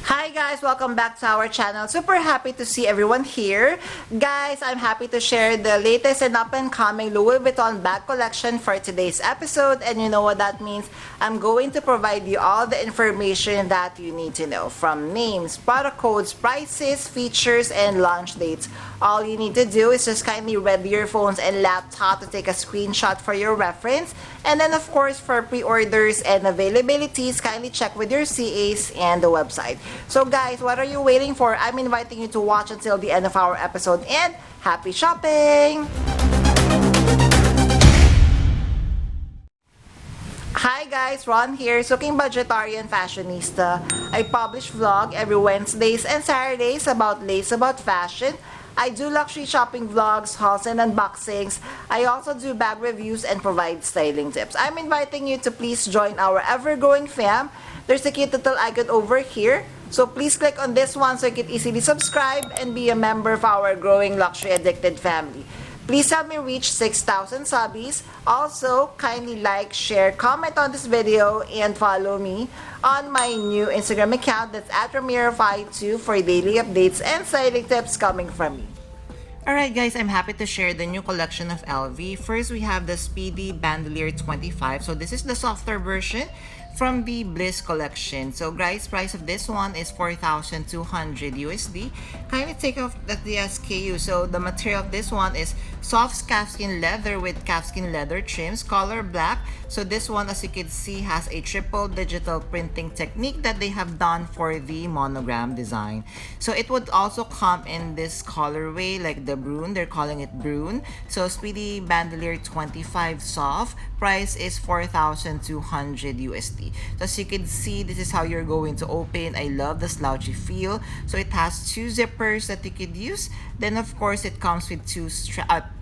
Hi guys, welcome back to our channel. Super happy to see everyone here. Guys, I'm happy to share the latest and up-and-coming Louis Vuitton bag collection for today's episode. And you know what that means? I'm going to provide you all the information that you need to know, from names, product codes, prices, features, and launch dates. All you need to do is just kindly ready your phones and laptop to take a screenshot for your reference. And then of course, for pre-orders and availabilities, kindly check with your CAs and the website. So guys, what are you waiting for? I'm inviting you to watch until the end of our episode, and happy shopping! Hi guys, Ron here, Suking Budgetarian Fashionista. I publish vlog every Wednesdays and Saturdays about lace, about fashion. I do luxury shopping vlogs, hauls, and unboxings. I also do bag reviews and provide styling tips. I'm inviting you to please join our ever-growing fam. There's a cute little icon over here. So please click on this one so you can easily subscribe and be a member of our growing luxury addicted family. Please help me reach 6,000 subbies. Also, kindly like, share, comment on this video, and follow me on my new Instagram account that's at Ramiro52 for daily updates and styling tips coming from me. Alright guys, I'm happy to share the new collection of LV. First, we have the Speedy Bandolier 25. So this is the softer version from the Bliss collection. So guys, price of this one is 4,200 USD. Kindly take off the SKU. So the material of this one is soft calfskin leather with calfskin leather trims, color black. So this one, as you can see, has a triple digital printing technique that they have done for the monogram design. So it would also come in this colorway, like the Brune. They're calling it Brune. So Speedy Bandolier 25 soft. Price is 4,200 USD. So as you can see, this is how you're going to open. I love the slouchy feel. So it has two zippers that you could use. Then of course it comes with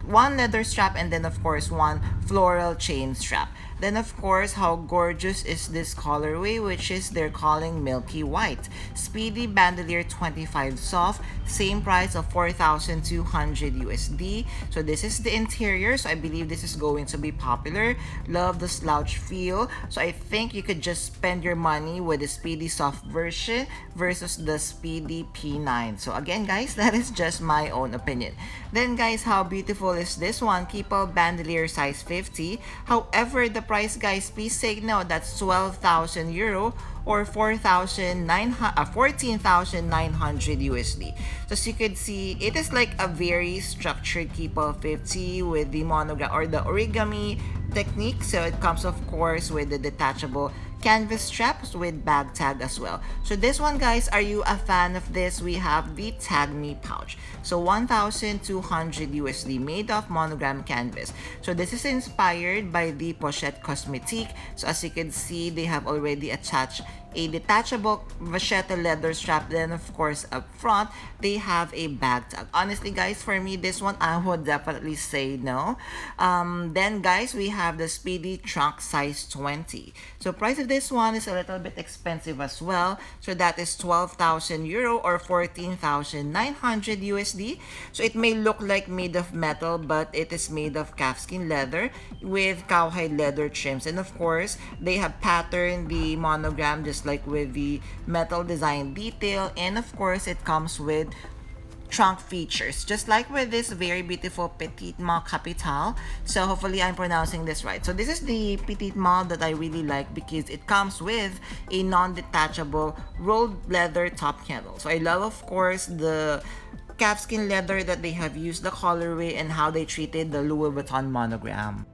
one leather strap, and then of course one floral chain strap. Then of course, how gorgeous is this colorway, which is they're calling Milky White. Speedy Bandolier 25 soft, same price of 4,200 USD. So this is the interior. So I believe this is going to be popular. Love the slouch feel. So I think you could just spend your money with the Speedy soft version versus the Speedy P9. So again guys, that is just my own opinion. Then guys, how beautiful is this one? Keeper Bandolier size 50. However, the price guys, please take note, that's 12,000 euro or 14,900 USD. So as you could see, it is like a very structured Keeper 50 with the monogram or the origami technique. So it comes of course with the detachable canvas straps with bag tag as well. So this one guys, are you a fan of this? We have the Tag Me pouch. So 1,200 USD, made of monogram canvas. So this is inspired by the Pochette Cosmetique. So as you can see, they have already attached a detachable vachetta leather strap. Then of course up front they have a bag tag. Honestly guys, for me this one I would definitely say no. Then guys, we have the Speedy trunk size 20. So price of this one is a little bit expensive as well. So that is 12,000 euro or 14,900 USD. So it may look like made of metal, but it is made of calfskin leather with cowhide leather trims. And of course they have patterned the monogram just like with the metal design detail, and of course it comes with trunk features just like with this very beautiful Petite Malle Capitale. So hopefully I'm pronouncing this right. So this is the Petite Malle that I really like because it comes with a non-detachable rolled leather top handle. So I love of course the calfskin leather that they have used, the colorway, and how they treated the Louis Vuitton monogram.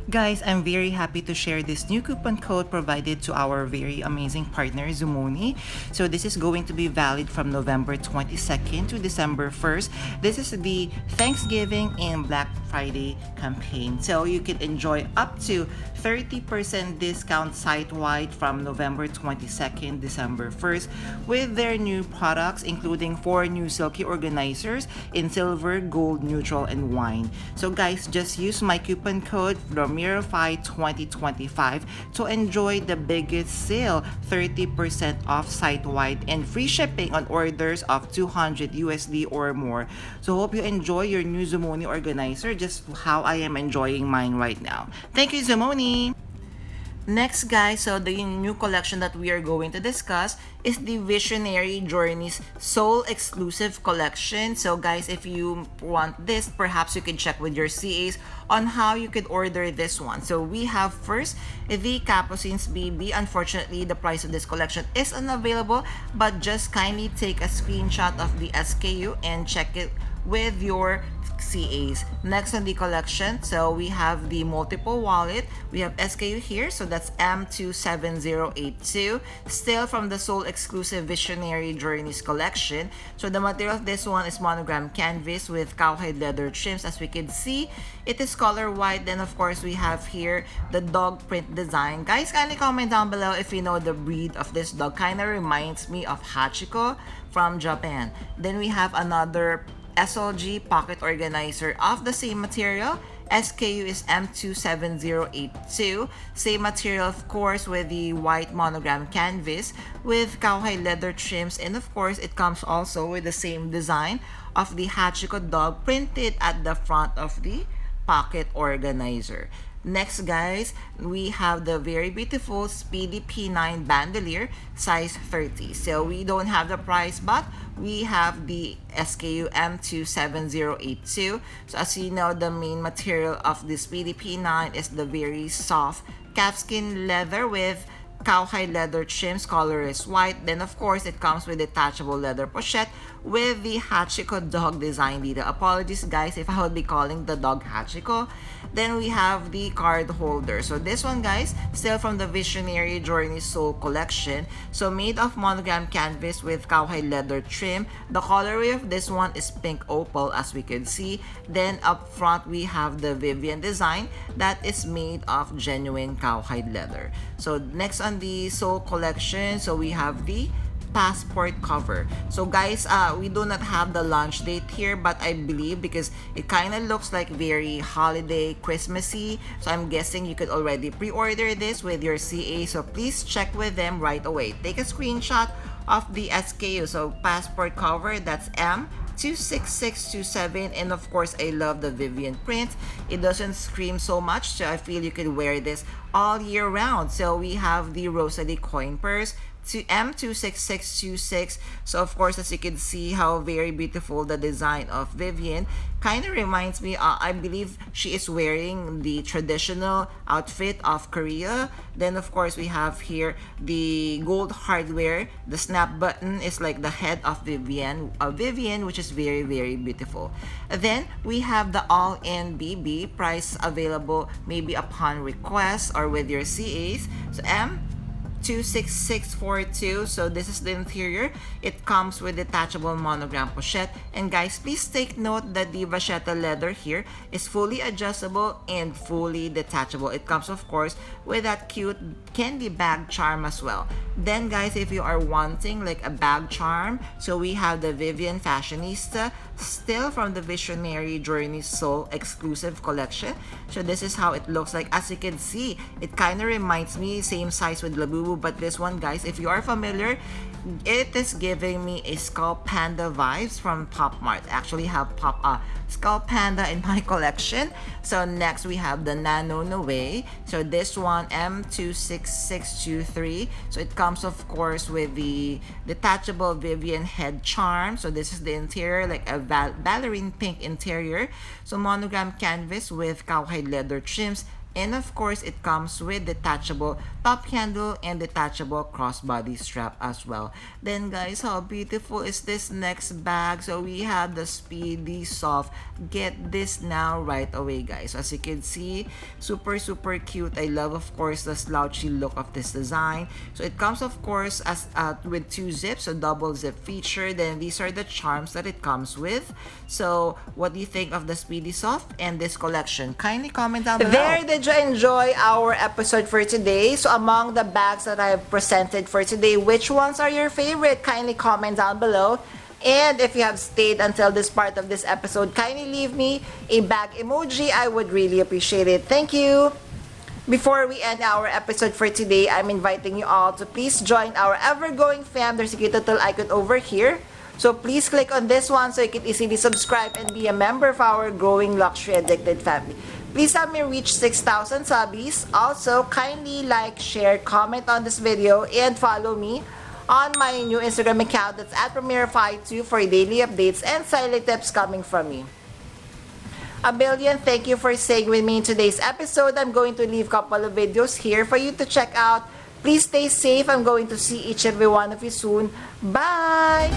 Guys, I'm very happy to share this new coupon code provided to our very amazing partner, Zumi. So this is going to be valid from November 22nd to December 1st. This is the Thanksgiving and Black Friday campaign. So you can enjoy up to 30% discount site-wide from November 22nd, December 1st with their new products, including 4 new silky organizers in silver, gold, neutral, and wine. So guys, just use my coupon code Ramiro5 2025 to enjoy the biggest sale, 30% off site-wide and free shipping on orders of 200 USD or more. So hope you enjoy your new Zumoni organizer just how I am enjoying mine right now. Thank you, Zumoni! Next, guys, so the new collection that we are going to discuss is the Visionary Journeys Soul Exclusive Collection. So, guys, if you want this, perhaps you can check with your CAs on how you could order this one. So, we have first the Capucin's BB. Unfortunately, the price of this collection is unavailable, but just kindly take a screenshot of the SKU and check it with your CAs. Next on the collection, so we have the multiple wallet. We have SKU here, so that's M27082, still from the Soul Exclusive Visionary Journeys collection. So the material of this one is monogram canvas with cowhide leather trims. As we can see, it is color white. Then of course we have here the dog print design. Guys, kindly comment down below if you know the breed of this dog. Kind of reminds me of Hachiko from Japan. Then we have another SLG pocket organizer of the same material. SKU is M27082. Same material, of course, with the white monogram canvas with cowhide leather trims, and of course it comes also with the same design of the Hachiko dog printed at the front of the pocket organizer. Next, guys, we have the very beautiful Speedy P9 bandolier, size 30. So we don't have the price, but we have the SKU M27082. So as you know, the main material of the Speedy P9 is the very soft calfskin leather with cowhide leather trims. Color is white. Then of course it comes with detachable leather pochette with the Hachiko dog design detail. Apologies, guys, if I would be calling the dog Hachiko. Then we have the card holder. So this one, guys, still from the Visionary Journey Soul collection. So made of monogram canvas with cowhide leather trim. The colorway of this one is pink opal, as we can see. Then up front we have the Vivian design that is made of genuine cowhide leather. So next on the Soul collection, so we have the passport cover. So guys, we do not have the launch date here, but I believe because it kind of looks like very holiday Christmassy, so I'm guessing you could already pre-order this with your CA. So please check with them right away. Take a screenshot of the SKU. So passport cover, that's M26627, and of course I love the Vivian print. It doesn't scream so much, so I feel you could wear this all year round. So we have the Rosalie coin purse to M26626. So of course, as you can see how very beautiful the design of Vivian. Kind of reminds me, I believe she is wearing the traditional outfit of Korea. Then of course we have here the gold hardware. The snap button is like the head of Vivian, which is very, very beautiful. Then we have the all-in BB, price available maybe upon request or with your CAs. So M26642. So this is the interior. It comes with detachable monogram pochette. And guys, please take note that the vachetta leather here is fully adjustable and fully detachable. It comes, of course, with that cute candy bag charm as well. Then guys, if you are wanting like a bag charm, so we have the Vivian Fashionista, still from the Visionary Journey Soul exclusive collection. So this is how it looks like. As you can see, it kind of reminds me, same size with Labubu, but this one, guys, if you are familiar, it is giving me a Skull Panda vibes from Pop Mart. I actually have Skull Panda in my collection. So next we have the Nano Noe. So this one, M26623. So it comes, of course, with the detachable Vivian head charm. So this is the interior, like a ballerine pink interior. So monogram canvas with cowhide leather trims. And of course, it comes with detachable top handle and detachable crossbody strap as well. Then guys, how beautiful is this next bag? So we have the Speedy Soft. Get this now right away, guys. So as you can see, super, super cute. I love, of course, the slouchy look of this design. So it comes, of course, as with 2 zips, so double zip feature. Then these are the charms that it comes with. So what do you think of the Speedy Soft and this collection? Kindly comment down below. There, did you enjoy our episode for today? So among the bags that I have presented for today, which ones are your favorite? Kindly comment down below. And if you have stayed until this part of this episode, kindly leave me a bag emoji. I would really appreciate it. Thank you. Before we end our episode for today, I'm inviting you all to please join our ever-growing fam. There's a cute little icon over here. So please click on this one so you can easily subscribe and be a member of our growing luxury addicted family. Please help me reach 6,000 subbies. Also, kindly like, share, comment on this video, and follow me on my new Instagram account that's at Premierify2 for daily updates and silent tips coming from me. A billion, thank you for staying with me in today's episode. I'm going to leave a couple of videos here for you to check out. Please stay safe. I'm going to see each and every one of you soon. Bye!